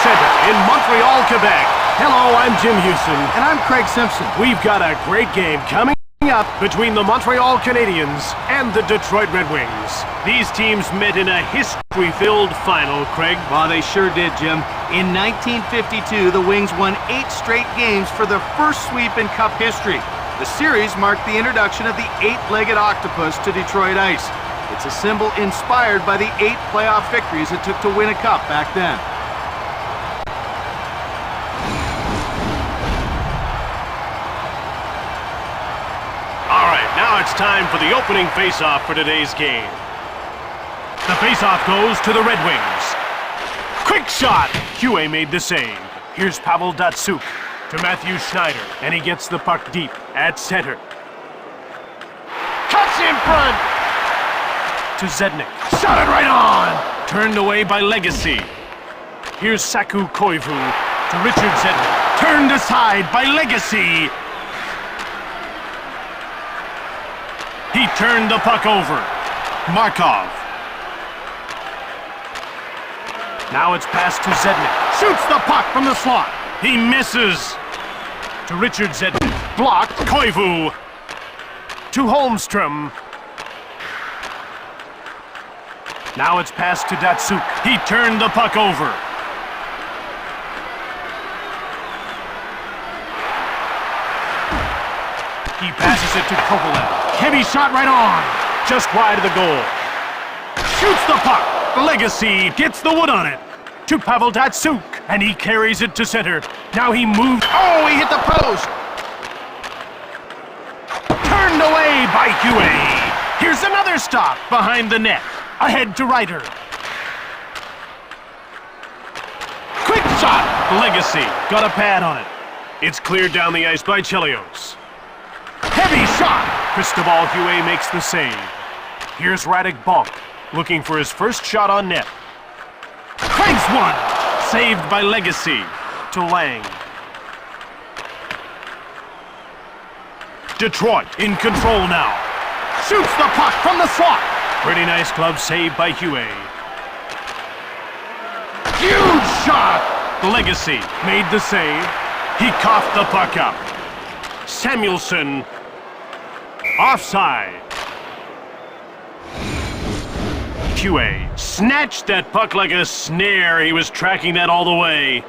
center in Montreal, Quebec. Hello, I'm Jim Houston. And I'm Craig Simpson. We've got a great game coming up between the Montreal Canadiens and the Detroit Red Wings. These teams met in a history-filled final, Craig. Well, they sure did, Jim. In 1952, the Wings won 8 straight games for their first sweep in Cup history. The series marked the introduction of the 8-legged octopus to Detroit ice. It's a symbol inspired by the 8 playoff victories it took to win a cup back then. All right, now it's time for the opening face-off for today's game. The face-off goes to the Red Wings. Quick shot! Huey made the save. Here's Pavel Datsyuk to Matthew Schneider, and he gets the puck deep at center. Cuts in front! To Zednik. Shot it right on! Turned away by Legacy. Here's Saku Koivu to Richard Zednik. Turned aside by Legacy. He turned the puck over. Markov. Now it's passed to Zednik. Shoots the puck from the slot. He misses. To Richard Zednik. Blocked. Koivu. To Holmstrom. Now it's passed to Datsyuk. He turned the puck over. He passes it to Kovalev. Heavy shot right on. Just wide of the goal. Shoots the puck. Legacy gets the wood on it. To Pavel Datsyuk. And he carries it to center. Now he moves. Oh, he hit the post. Turned away by Huey. Here's another stop behind the net. Ahead to Ryder. Quick shot. Legacy got a pad on it. It's cleared down the ice by Chelios. Heavy shot. Cristobal Huey makes the save. Here's Radek Bonk looking for his first shot on net. Cranks one. Saved by Legacy. To Lang. Detroit in control now. Shoots the puck from the slot. Pretty nice glove save by Huey. Huge shot! Legacy made the save. He coughed the puck up. Samuelson. Offside. Huey snatched that puck like a snare. He was tracking that all the way.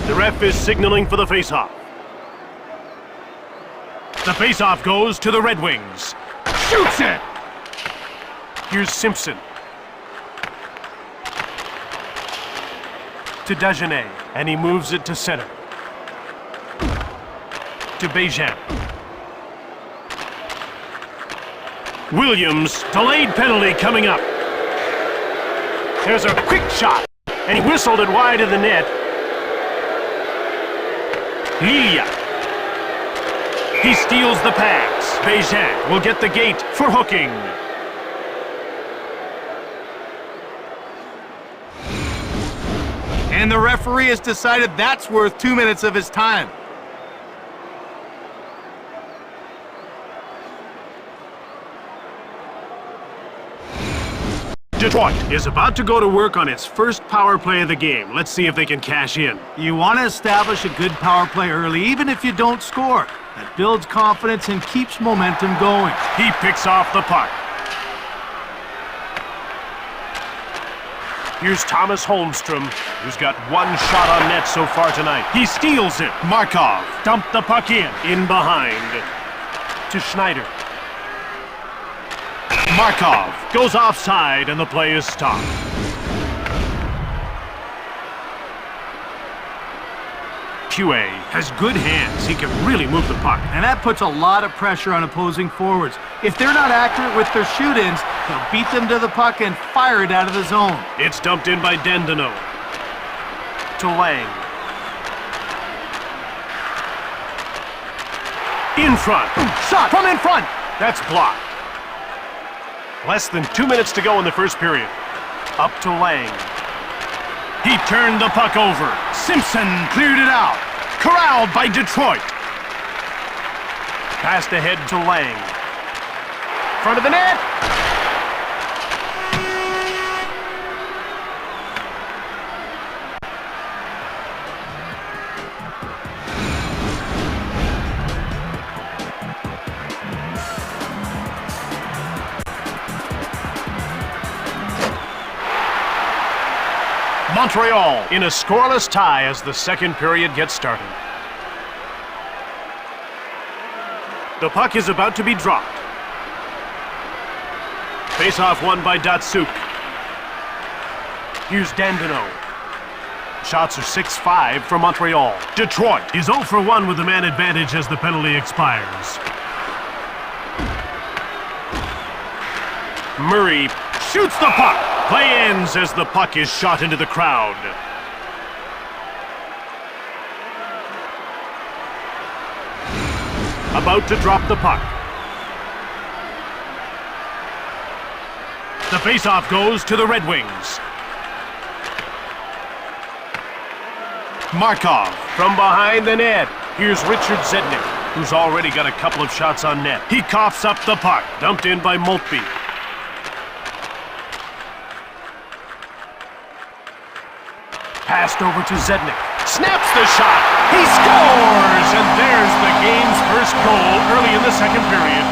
The ref is signaling for the faceoff. The faceoff goes to the Red Wings. Shoots it! Here's Simpson. To Dagenet, and he moves it to center. To Bégin. Williams, delayed penalty coming up. There's a quick shot, and he whistled it wide of the net. Lilia. He steals the pass. Bégin will get the gate for hooking. And the referee has decided that's worth 2 minutes of his time. Detroit is about to go to work on its first power play of the game. Let's see if they can cash in. You want to establish a good power play early, even if you don't score. That builds confidence and keeps momentum going. He picks off the puck. Here's Thomas Holmstrom, who's got one shot on net so far tonight. He steals it. Markov dumped the puck in behind. To Schneider. Markov goes offside and the play is stopped. Huey has good hands. He can really move the puck. And that puts a lot of pressure on opposing forwards. If they're not accurate with their shoot-ins, they'll beat them to the puck and fire it out of the zone. It's dumped in by Dandino. To Lang. In front. Shot from in front. That's blocked. Less than 2 minutes to go in the first period. Up to Lang. He turned the puck over. Simpson cleared it out. Corralled by Detroit. Passed ahead to Lang. Front of the net. Montreal in a scoreless tie as the second period gets started. The puck is about to be dropped. Face-off won by Datsuk. Here's Dandino. Shots are 6-5 for Montreal. Detroit is 0 for 1 with the man advantage as the penalty expires. Murray shoots the puck. Play ends as the puck is shot into the crowd. About to drop the puck. The faceoff goes to the Red Wings. Markov from behind the net. Here's Richard Zednik, who's already got a couple of shots on net. He coughs up the puck, dumped in by Maltby. Passed over to Zednik. Snaps the shot. He scores! And there's the game's first goal early in the second period.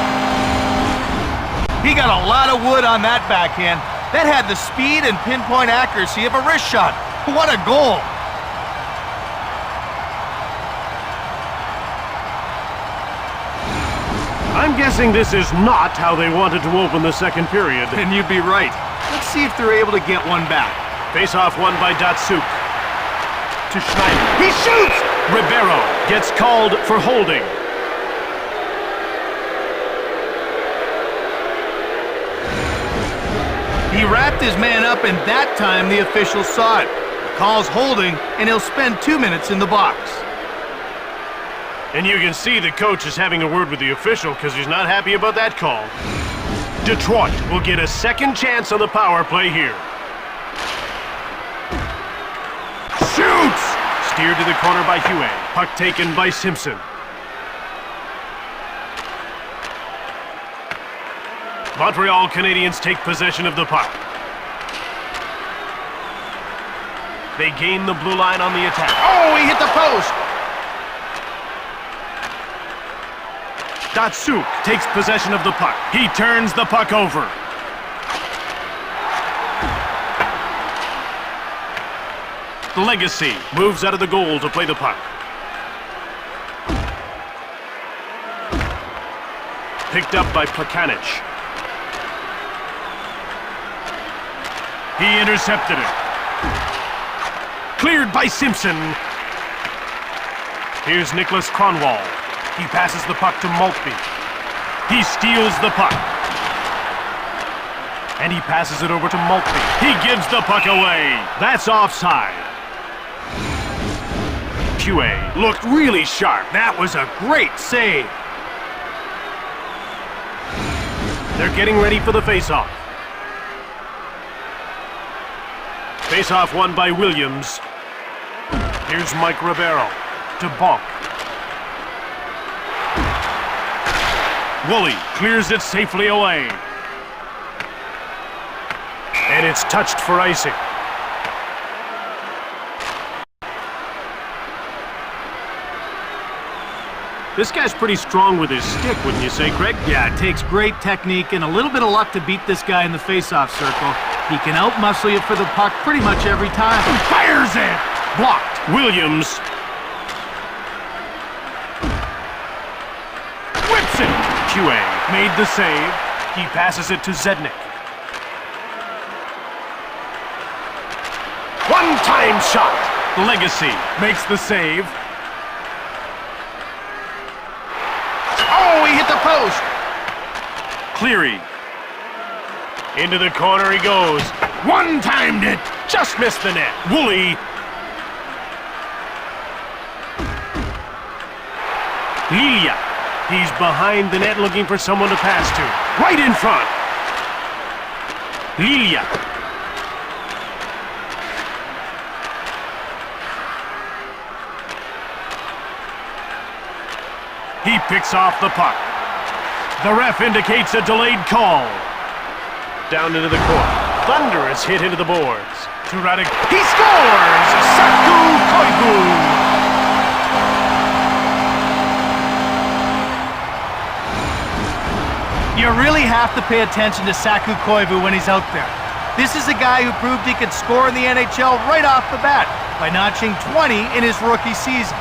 He got a lot of wood on that backhand. That had the speed and pinpoint accuracy of a wrist shot. What a goal! I'm guessing this is not how they wanted to open the second period. And you'd be right. Let's see if they're able to get one back. Face-off won by Datsuk. To Schneider. He shoots! Ribeiro gets called for holding. He wrapped his man up, and that time the official saw it. The call's holding, and he'll spend 2 minutes in the box. And you can see the coach is having a word with the official because he's not happy about that call. Detroit will get a second chance on the power play here. Shoots! Steered to the corner by Huey. Puck taken by Simpson. Montreal Canadiens take possession of the puck. They gain the blue line on the attack. Oh, he hit the post! Datsuk takes possession of the puck. He turns the puck over. Legacy moves out of the goal to play the puck. Picked up by Plekanec. He intercepted it. Cleared by Simpson. Here's Nicholas Kronwall. He passes the puck to Maltby. He steals the puck. And he passes it over to Maltby. He gives the puck away. That's offside. Huey looked really sharp. That was a great save. They're getting ready for the face-off. Face-off won by Williams. Here's Mike Ribeiro to Bonk. Woolley clears it safely away. And it's touched for icing. This guy's pretty strong with his stick, wouldn't you say, Craig? Yeah, it takes great technique and a little bit of luck to beat this guy in the face-off circle. He can out-muscle you for the puck pretty much every time. He fires it! Blocked. Williams whips it. Huey made the save. He passes it to Zednik. One-time shot. Legacy makes the save. Oh, he hit the post. Cleary. Into the corner he goes. One-timed it. Just missed the net. Woolley. Lilia. He's behind the net looking for someone to pass to. Right in front. Lilia. He picks off the puck. The ref indicates a delayed call. Down into the court. Thunder is hit into the boards. To Radek. He scores! Saku Koivu! You really have to pay attention to Saku Koivu when he's out there. This is a guy who proved he could score in the NHL right off the bat by notching 20 in his rookie season.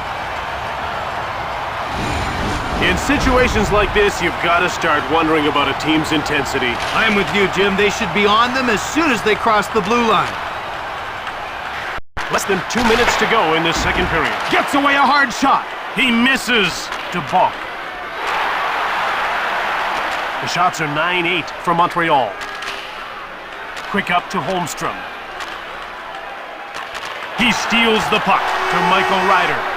In situations like this, you've got to start wondering about a team's intensity. I'm with you, Jim. They should be on them as soon as they cross the blue line. Less than 2 minutes to go in this second period. Gets away a hard shot. He misses to Bonk. The shots are 9-8 for Montreal. Quick up to Holmstrom. He steals the puck to Michael Ryder.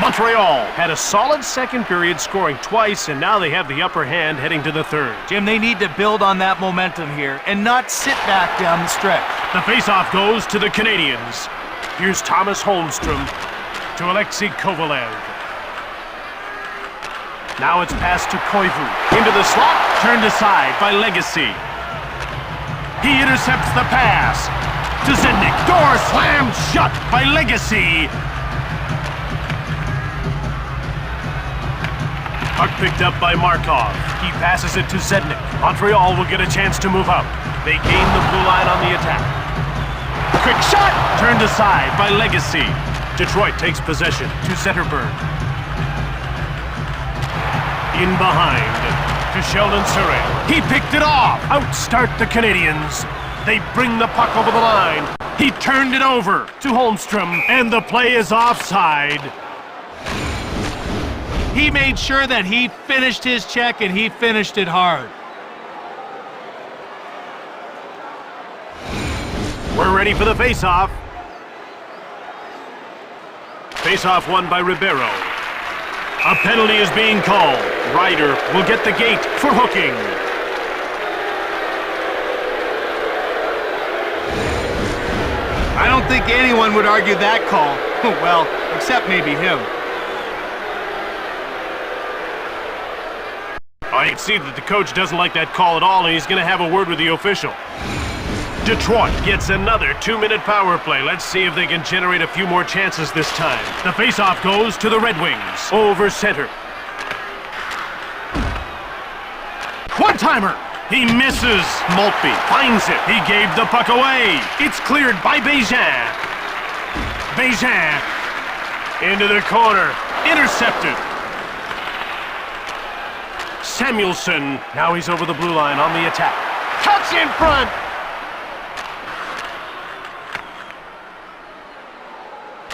Montreal had a solid second period, scoring twice, and now they have the upper hand heading to the third. Jim, they need to build on that momentum here and not sit back down the stretch. The faceoff goes to the Canadiens. Here's Thomas Holmstrom to Alexei Kovalev. Now it's passed to Koivu. Into the slot, turned aside by Legacy. He intercepts the pass to Zednik. Door slammed shut by Legacy. Puck picked up by Markov. He passes it to Zednik. Montreal will get a chance to move up. They gain the blue line on the attack. Quick shot! Turned aside by Legacy. Detroit takes possession to Zetterberg. In behind to Sheldon Surrey. He picked it off. Outstart the Canadiens. They bring the puck over the line. He turned it over to Holmstrom, and the play is offside. He made sure that he finished his check, and he finished it hard. We're ready for the face-off. Face-off won by Ribeiro. A penalty is being called. Ryder will get the gate for hooking. I don't think anyone would argue that call. Well, except maybe him. I can see that the coach doesn't like that call at all, and he's going to have a word with the official. Detroit gets another 2-minute power play. Let's see if they can generate a few more chances this time. The faceoff goes to the Red Wings. Over center. One-timer. He misses. Maltby finds it. He gave the puck away. It's cleared by Bégin. Bégin into the corner. Intercepted. Samuelson. Now he's over the blue line on the attack. Cuts in front.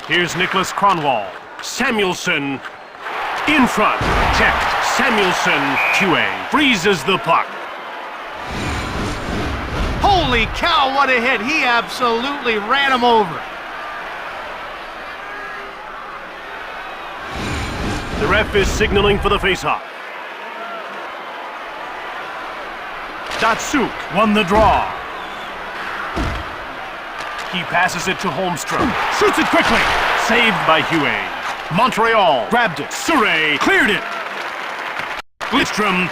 Here's Nicholas Kronwall. Samuelson in front. Checked. Samuelson, QA, freezes the puck. Holy cow, what a hit. He absolutely ran him over. The ref is signaling for the faceoff. Datsuk won the draw. He passes it to Holmstrom. Shoots it quickly. Saved by Huey. Montreal grabbed it. Surrey cleared it. Lidstrom.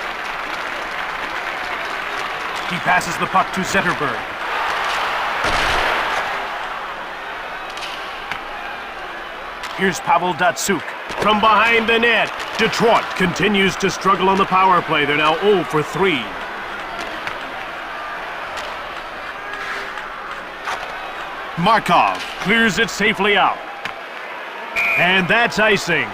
He passes the puck to Zetterberg. Here's Pavel Datsuk. From behind the net. Detroit continues to struggle on the power play. They're now 0 for 3. Markov clears it safely out. And that's icing.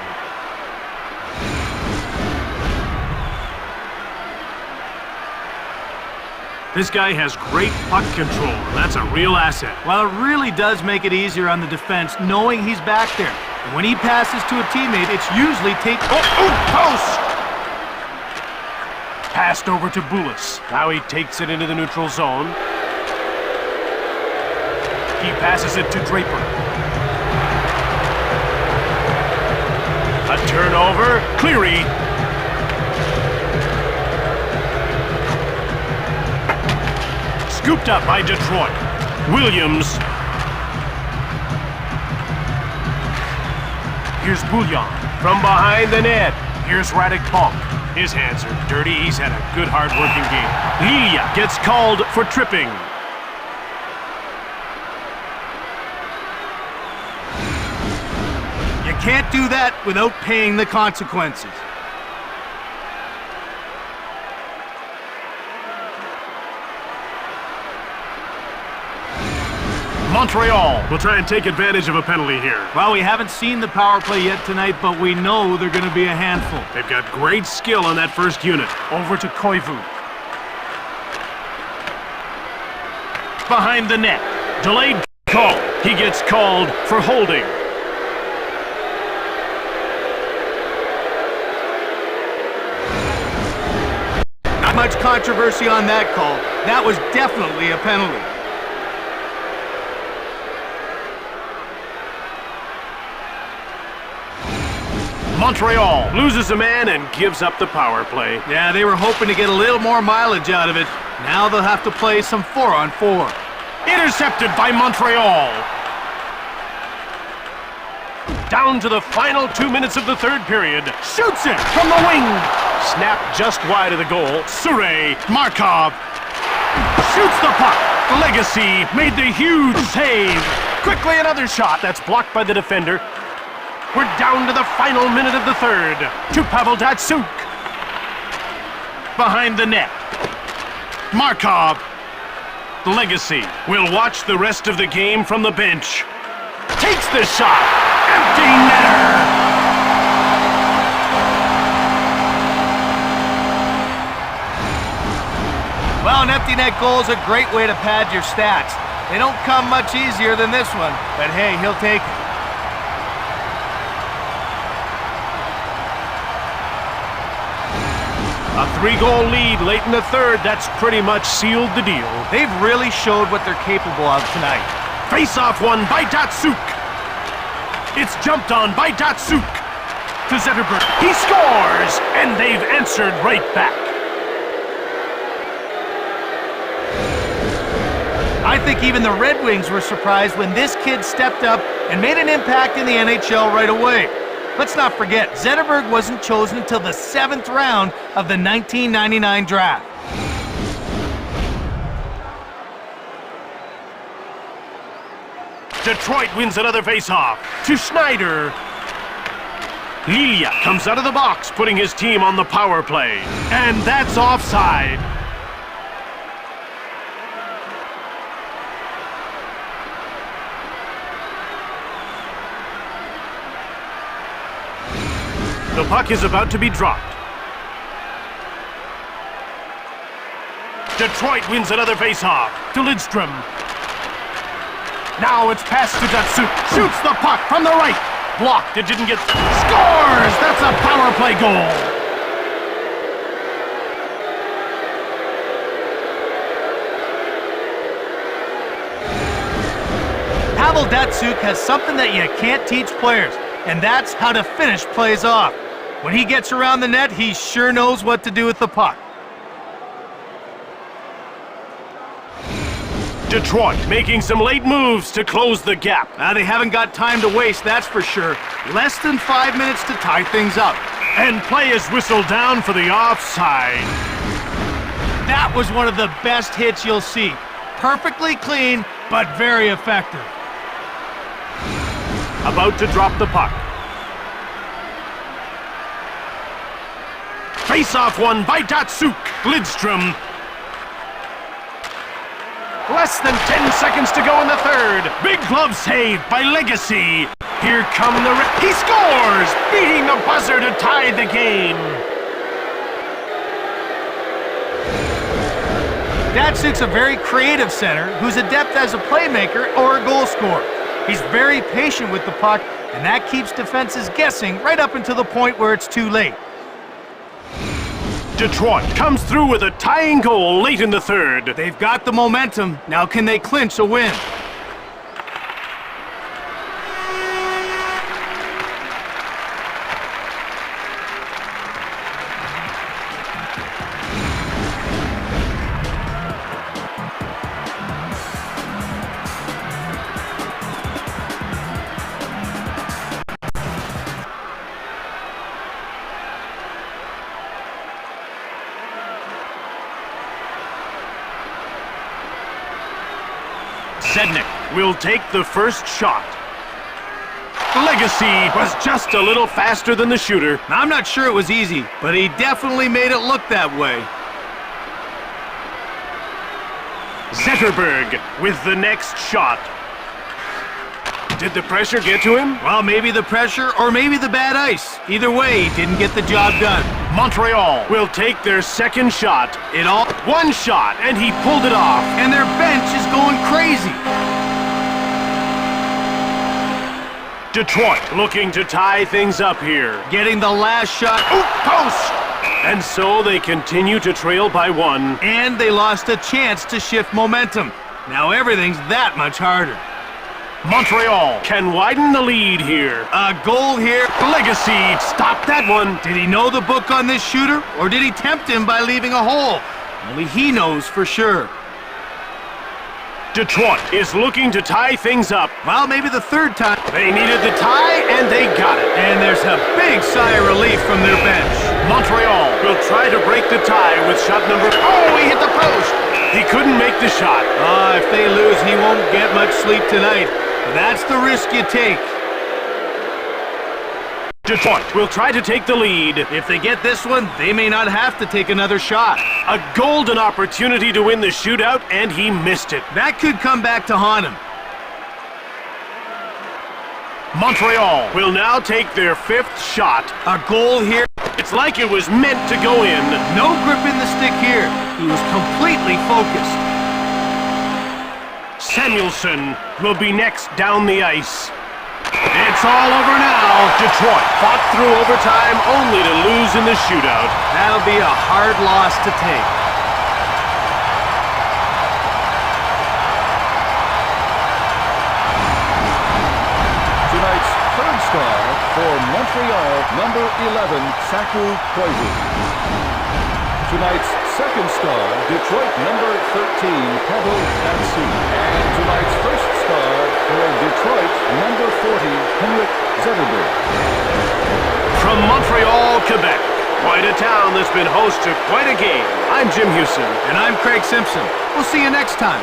This guy has great puck control, and that's a real asset. Well, it really does make it easier on the defense knowing he's back there. And when he passes to a teammate, it's usually post! Passed over to Boulis. Now he takes it into the neutral zone. He passes it to Draper. A turnover. Cleary. Scooped up by Detroit. Williams. Here's Bouillon. From behind the net. Here's Radek Bonk. His hands are dirty. He's had a good, hard-working game. Lilia gets called for tripping. can't do that without paying the consequences. Montreal will try and take advantage of a penalty here. Well, we haven't seen the power play yet tonight, but we know they're going to be a handful. They've got great skill on that first unit. Over to Koivu. Behind the net. Delayed call. He gets called for holding. Not much controversy on that call. That was definitely a penalty. Montreal loses a man and gives up the power play. Yeah, they were hoping to get a little more mileage out of it. Now they'll have to play some 4-on-4. Intercepted by Montreal. Down to the final 2 minutes of the third period. Shoots it from the wing. Snapped just wide of the goal. Surrey, Markov. Shoots the puck. Legacy made the huge save. Quickly another shot that's blocked by the defender. We're down to the final minute of the third. To Pavel Datsyuk. Behind the net. Markov. Legacy will watch the rest of the game from the bench. Takes the shot. Empty netter. Well, an empty net goal is a great way to pad your stats. They don't come much easier than this one, but hey, he'll take it. A 3-goal lead late in the third. That's pretty much sealed the deal. They've really showed what they're capable of tonight. Face-off won by Datsyuk. It's jumped on by Datsyuk. To Zetterberg. He scores! And they've answered right back. I think even the Red Wings were surprised when this kid stepped up and made an impact in the NHL right away. Let's not forget, Zetterberg wasn't chosen until the 7th round of the 1999 draft. Detroit wins another face-off. To Schneider. Lilia comes out of the box, putting his team on the power play. And that's offside. The puck is about to be dropped. Detroit wins another face-off. To Lidstrom. Now it's passed to Datsyuk. Shoots the puck from the right. Blocked. It didn't get... Scores! That's a power play goal. Pavel Datsyuk has something that you can't teach players, and that's how to finish plays off. When he gets around the net, he sure knows what to do with the puck. Detroit making some late moves to close the gap. Now, they haven't got time to waste, that's for sure. Less than 5 minutes to tie things up. And play is whistled down for the offside. That was one of the best hits you'll see. Perfectly clean, but very effective. About to drop the puck. Face-off won by Datsyuk. Lidstrom. Less than 10 seconds to go in the third. Big glove save by Legacy. Here come the... He scores! Beating the buzzer to tie the game. Datsyuk's a very creative center who's adept as a playmaker or a goal scorer. He's very patient with the puck, and that keeps defenses guessing right up until the point where it's too late. Detroit comes through with a tying goal late in the third. They've got the momentum. Now can they clinch a win? Sednik will take the first shot. Legacy was just a little faster than the shooter. Now, I'm not sure it was easy, but he definitely made it look that way. Zetterberg with the next shot. Did the pressure get to him? Well, maybe the pressure or maybe the bad ice. Either way, he didn't get the job done. Montreal will take their second shot. One shot, and he pulled it off. And their bench is going crazy. Detroit looking to tie things up here. Getting the last shot. Post! And so they continue to trail by one. And they lost a chance to shift momentum. Now everything's that much harder. Montreal can widen the lead here. A goal here. Legacy stopped that one. Did he know the book on this shooter, or did he tempt him by leaving a hole? Only he knows for sure. Detroit is looking to tie things up. Well, maybe the third time. They needed the tie, and they got it. And there's a big sigh of relief from their bench. Montreal will try to break the tie with shot number... Oh, he hit the post! He couldn't make the shot. If they lose, he won't get much sleep tonight. That's the risk you take. Detroit will try to take the lead. If they get this one, they may not have to take another shot. A golden opportunity to win the shootout, and he missed it. That could come back to haunt him. Montreal will now take their fifth shot. A goal here. It's like it was meant to go in. No grip in the stick here. He was completely focused. Samuelson will be next down the ice. It's all over now. Detroit fought through overtime only to lose in the shootout. That'll be a hard loss to take. Tonight's third star for Montreal, number 11, Saku Koivu. Tonight's second star, Detroit, number 13, Pavel Datsyuk. And tonight's first star for Detroit, number 40, Henrik Zetterberg. From Montreal, Quebec, quite a town that's been host to quite a game. I'm Jim Houston. And I'm Craig Simpson. We'll see you next time.